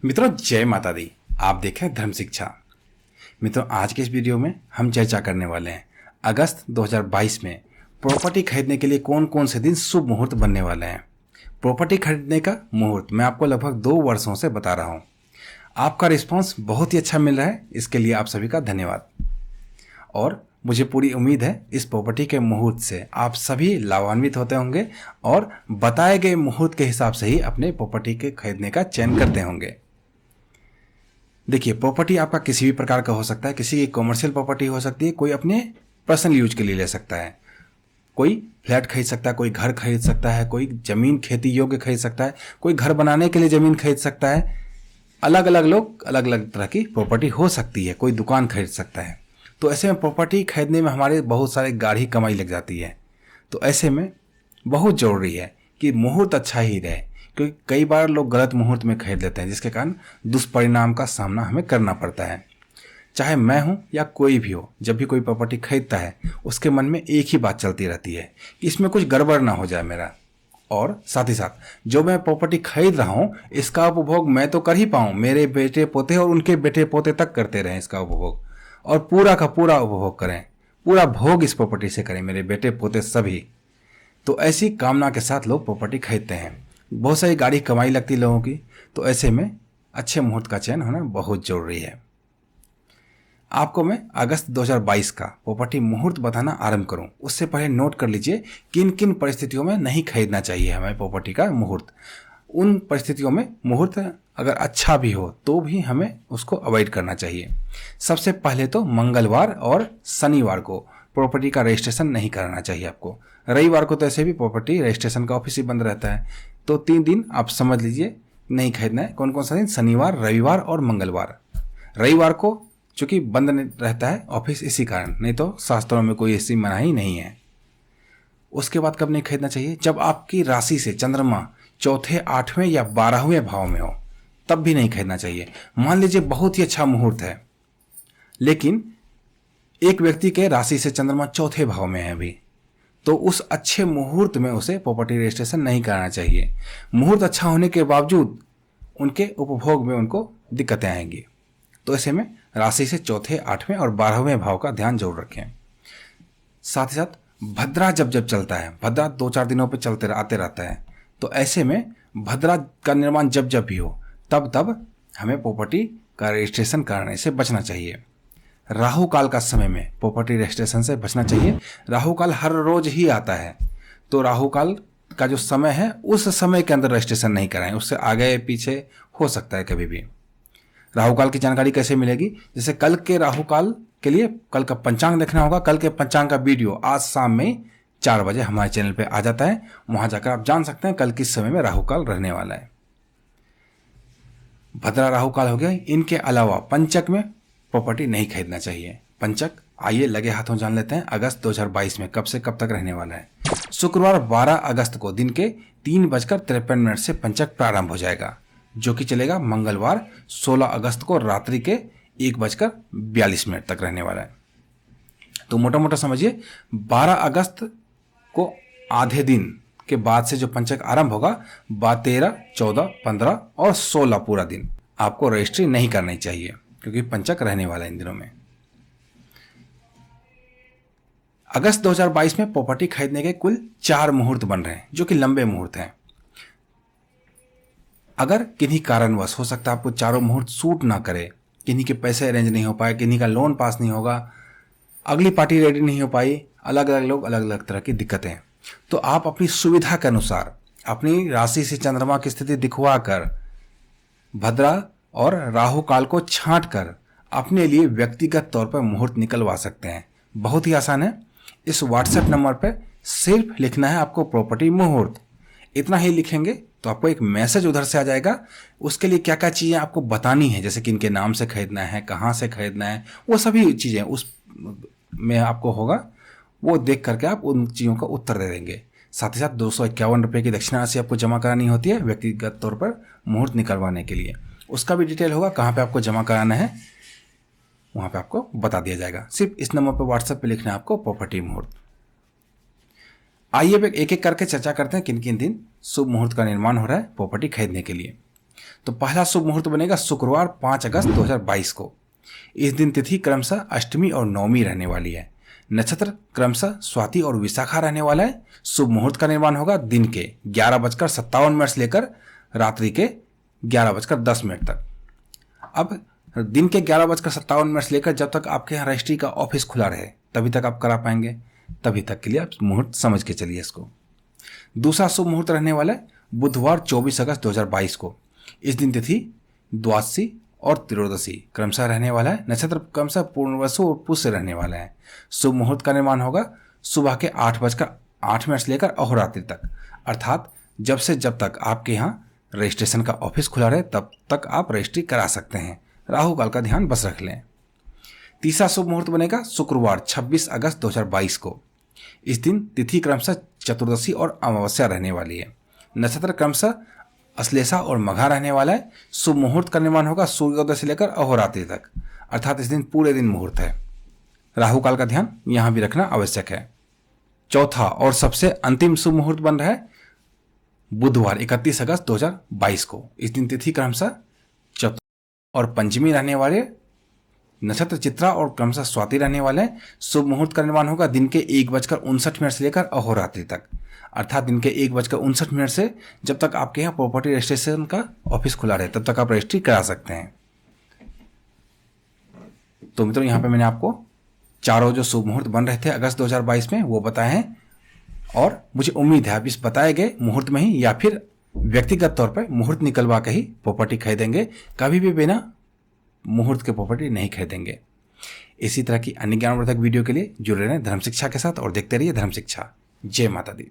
मित्रों जय माता दी। आप देखें धर्म शिक्षा। मित्रों आज के इस वीडियो में हम चर्चा करने वाले हैं अगस्त 2022 में प्रॉपर्टी खरीदने के लिए कौन कौन से दिन शुभ मुहूर्त बनने वाले हैं। प्रॉपर्टी खरीदने का मुहूर्त मैं आपको लगभग 2 वर्षों से बता रहा हूं। आपका रिस्पांस बहुत ही अच्छा मिल रहा है, इसके लिए आप सभी का धन्यवाद। और मुझे पूरी उम्मीद है इस प्रॉपर्टी के मुहूर्त से आप सभी लाभान्वित होते होंगे और बताए गए मुहूर्त के हिसाब से ही अपने प्रॉपर्टी के खरीदने का चयन करते होंगे। देखिए, प्रॉपर्टी आपका किसी भी प्रकार का हो सकता है। किसी की कॉमर्शियल प्रॉपर्टी हो सकती है, कोई अपने पर्सनल यूज के लिए ले सकता है, कोई फ्लैट खरीद सकता है, कोई घर खरीद सकता है, कोई जमीन खेती योग्य खरीद सकता है, कोई घर बनाने के लिए जमीन खरीद सकता है। अलग अलग लोग अलग अलग तरह की प्रॉपर्टी हो सकती है, कोई दुकान खरीद सकता है। तो ऐसे में प्रॉपर्टी खरीदने में हमारे बहुत सारे गाढ़ी कमाई लग जाती है। तो ऐसे में बहुत जरूरी है कि मुहूर्त अच्छा ही रहे, क्योंकि कई बार लोग गलत मुहूर्त में खरीद लेते हैं, जिसके कारण दुष्परिणाम का सामना हमें करना पड़ता है। चाहे मैं हूं या कोई भी हो, जब भी कोई प्रॉपर्टी खरीदता है उसके मन में एक ही बात चलती रहती है कि इसमें कुछ गड़बड़ ना हो जाए मेरा, और साथ ही साथ जो मैं प्रॉपर्टी खरीद रहा हूं इसका उपभोग मैं तो कर ही पाऊं, मेरे बेटे पोते और उनके बेटे पोते तक करते रहें इसका उपभोग, और पूरा का पूरा उपभोग करें, पूरा भोग इस प्रॉपर्टी से करें मेरे बेटे पोते सभी। तो ऐसी कामना के साथ लोग प्रॉपर्टी खरीदते हैं। बहुत सारी गाड़ी कमाई लगती लोगों की। तो ऐसे में अच्छे मुहूर्त का चयन होना बहुत जरूरी है। आपको मैं अगस्त 2022 का प्रॉपर्टी मुहूर्त बताना आरंभ करूं, उससे पहले नोट कर लीजिए किन किन परिस्थितियों में नहीं खरीदना चाहिए हमें प्रॉपर्टी का मुहूर्त। उन परिस्थितियों में मुहूर्त अगर अच्छा भी हो तो भी हमें उसको अवॉइड करना चाहिए। सबसे पहले तो मंगलवार और शनिवार को प्रॉपर्टी का रजिस्ट्रेशन नहीं कराना चाहिए आपको। रविवार को तो ऐसे भी प्रॉपर्टी रजिस्ट्रेशन का ऑफिस ही बंद रहता है। तो 3 दिन आप समझ लीजिए नहीं खरीदना है। कौन कौन सा दिन? शनिवार, रविवार और मंगलवार। रविवार को चूंकि बंद रहता है ऑफिस, इसी कारण, नहीं तो शास्त्रों में कोई ऐसी मनाही नहीं है। उसके बाद कब नहीं खरीदना चाहिए? जब आपकी राशि से चंद्रमा चौथे, 8वें या 12वें भाव में हो, तब भी नहीं खरीदना चाहिए। मान लीजिए बहुत ही अच्छा मुहूर्त है, लेकिन एक व्यक्ति के राशि से चंद्रमा चौथे भाव में है अभी, तो उस अच्छे मुहूर्त में उसे प्रॉपर्टी रजिस्ट्रेशन नहीं कराना चाहिए। मुहूर्त अच्छा होने के बावजूद उनके उपभोग में उनको दिक्कतें आएंगी। तो ऐसे में राशि से चौथे, 8वें और 12वें भाव का ध्यान जरूर रखें। साथ ही साथ भद्रा जब जब चलता है, भद्रा 2-4 दिनों पे चलते आते रहता है, तो ऐसे में भद्रा का निर्माण जब जब भी हो तब तब हमें प्रॉपर्टी का रजिस्ट्रेशन कराने से बचना चाहिए। राहु काल का समय में प्रॉपर्टी रजिस्ट्रेशन से बचना चाहिए। राहु काल हर रोज ही आता है, तो राहु काल का जो समय है उस समय के अंदर रजिस्ट्रेशन नहीं कराएं, उससे आगे पीछे हो सकता है कभी भी। राहु काल की जानकारी कैसे मिलेगी? जैसे कल के राहु काल के लिए कल का पंचांग देखना होगा। कल के पंचांग का वीडियो आज शाम में 4 बजे हमारे चैनल पे आ जाता है, वहां जाकर आप जान सकते हैं कल किस समय में राहु काल रहने वाला है। भद्रा राहु काल हो गया। इनके अलावा पंचक में प्रॉपर्टी नहीं खरीदना चाहिए। पंचक आइए लगे हाथों जान लेते हैं अगस्त 2022 में कब से कब तक रहने वाला है। शुक्रवार 12 अगस्त को दिन के 3:53 से पंचक प्रारंभ हो जाएगा, जो कि चलेगा मंगलवार 16 अगस्त को रात्रि के 1:42 तक रहने वाला है। तो मोटा मोटा समझिए 12 अगस्त को आधे दिन के बाद से जो पंचक आरंभ होगा, 13, 14, 15 और 16 पूरा दिन आपको रजिस्ट्री नहीं करनी चाहिए, क्योंकि पंचक रहने वाला है इन दिनों में। अगस्त 2022 में प्रॉपर्टी खरीदने के कुल 4 मुहूर्त बन रहे हैं, जो कि लंबे मुहूर्त हैं। अगर किन्हीं कारणवश हो सकता है आपको चारों मुहूर्त सूट ना करे, किन्हीं के पैसे अरेंज नहीं हो पाए, किन्हीं का लोन पास नहीं होगा, अगली पार्टी रेडी नहीं हो पाई, अलग अलग लोग अलग अलग तरह की दिक्कतें, तो आप अपनी सुविधा के अनुसार अपनी राशि से चंद्रमा की स्थिति दिखवा कर भद्रा और राहु काल को छांट कर अपने लिए व्यक्तिगत तौर पर मुहूर्त निकलवा सकते हैं। बहुत ही आसान है। इस व्हाट्सएप नंबर पर सिर्फ लिखना है आपको प्रॉपर्टी मुहूर्त। इतना ही लिखेंगे तो आपको एक मैसेज उधर से आ जाएगा। उसके लिए क्या क्या चीज़ें आपको बतानी है, जैसे कि इनके नाम से खरीदना है, कहाँ से खरीदना है, वो सभी चीज़ें उस में आपको होगा। वो देख करके आप उन चीज़ों का उत्तर दे देंगे। साथ ही साथ 251 रुपये की दक्षिणा राशि आपको जमा करानी होती है व्यक्तिगत तौर पर मुहूर्त निकलवाने के लिए। उसका भी डिटेल होगा, कहाँ पे आपको जमा कराना है वहाँ पे आपको बता दिया जाएगा। सिर्फ इस नंबर पर व्हाट्सएप पे लिखना है आपको प्रॉपर्टी मुहूर्त। आइए एक एक करके चर्चा करते हैं किन किन दिन शुभ मुहूर्त का निर्माण हो रहा है प्रॉपर्टी खरीदने के लिए। तो पहला शुभ मुहूर्त बनेगा शुक्रवार 5 अगस्त 2022 को। इस दिन तिथि क्रमशः अष्टमी और नवमी रहने वाली है। नक्षत्र क्रमशः स्वाति और विशाखा रहने वाला है। शुभ मुहूर्त का निर्माण होगा दिन के 11:57 से लेकर रात्रि के 11:10 तक। अब दिन के 11:57 से लेकर जब तक आपके यहाँ रजिस्ट्री का ऑफिस खुला रहे तभी तक आप करा पाएंगे, तभी तक के लिए आप मुहूर्त समझ के चलिए इसको। दूसरा शुभ मुहूर्त रहने वाला है बुधवार 24 अगस्त 2022 को। इस दिन तिथि द्वादशी और त्रयोदशी क्रमशः रहने वाला है। नक्षत्र क्रमशः पूर्णवसु और पुष्य रहने वाला है। शुभ मुहूर्त का निर्माण होगा सुबह के 8:08 से लेकर अहोरात्रि तक, अर्थात जब से जब तक आपके यहाँ रजिस्ट्रेशन का ऑफिस खुला रहे तब तक आप रजिस्ट्री करा सकते हैं। राहु काल का ध्यान बस रख लें। तीसरा शुभ मुहूर्त बनेगा शुक्रवार 26 अगस्त 2022 को। इस दिन तिथि क्रमशः चतुर्दशी और अमावस्या रहने वाली है। नक्षत्र क्रमशः अश्लेषा और मघा रहने वाला है। शुभ मुहूर्त का निर्माण होगा सूर्योदय से लेकर अहोरात्रि तक, अर्थात इस दिन पूरे दिन मुहूर्त है। राहु काल का ध्यान यहां भी रखना आवश्यक है। चौथा और सबसे अंतिम शुभ मुहूर्त बन रहा है बुधवार 31 अगस्त 2022 को। इस दिन तिथि क्रमशः चतुर्थ और पंचमी रहने वाले, नक्षत्र चित्रा और क्रमशः स्वाति रहने वाले हैं। शुभ मुहूर्त का निर्माण होगा दिन के 1:59 से लेकर अहोरात्रि तक, अर्थात दिन के 1:59 से जब तक आपके यहाँ प्रॉपर्टी रजिस्ट्रेशन का ऑफिस खुला रहे तब तक आप रजिस्ट्री करा सकते हैं। तो मित्रों यहाँ पे मैंने आपको चारों जो शुभ मुहूर्त बन रहे थे अगस्त 2022 में वो बताए हैं, और मुझे उम्मीद है आप इस बताए गए मुहूर्त में ही या फिर व्यक्तिगत तौर पर मुहूर्त निकलवा के ही प्रॉपर्टी खरीदेंगे, कभी भी बिना मुहूर्त के प्रॉपर्टी नहीं खरीदेंगे। इसी तरह की अन्य ज्ञानवर्धक वीडियो के लिए जुड़े रहें धर्म शिक्षा के साथ और देखते रहिए धर्म शिक्षा। जय माता दी।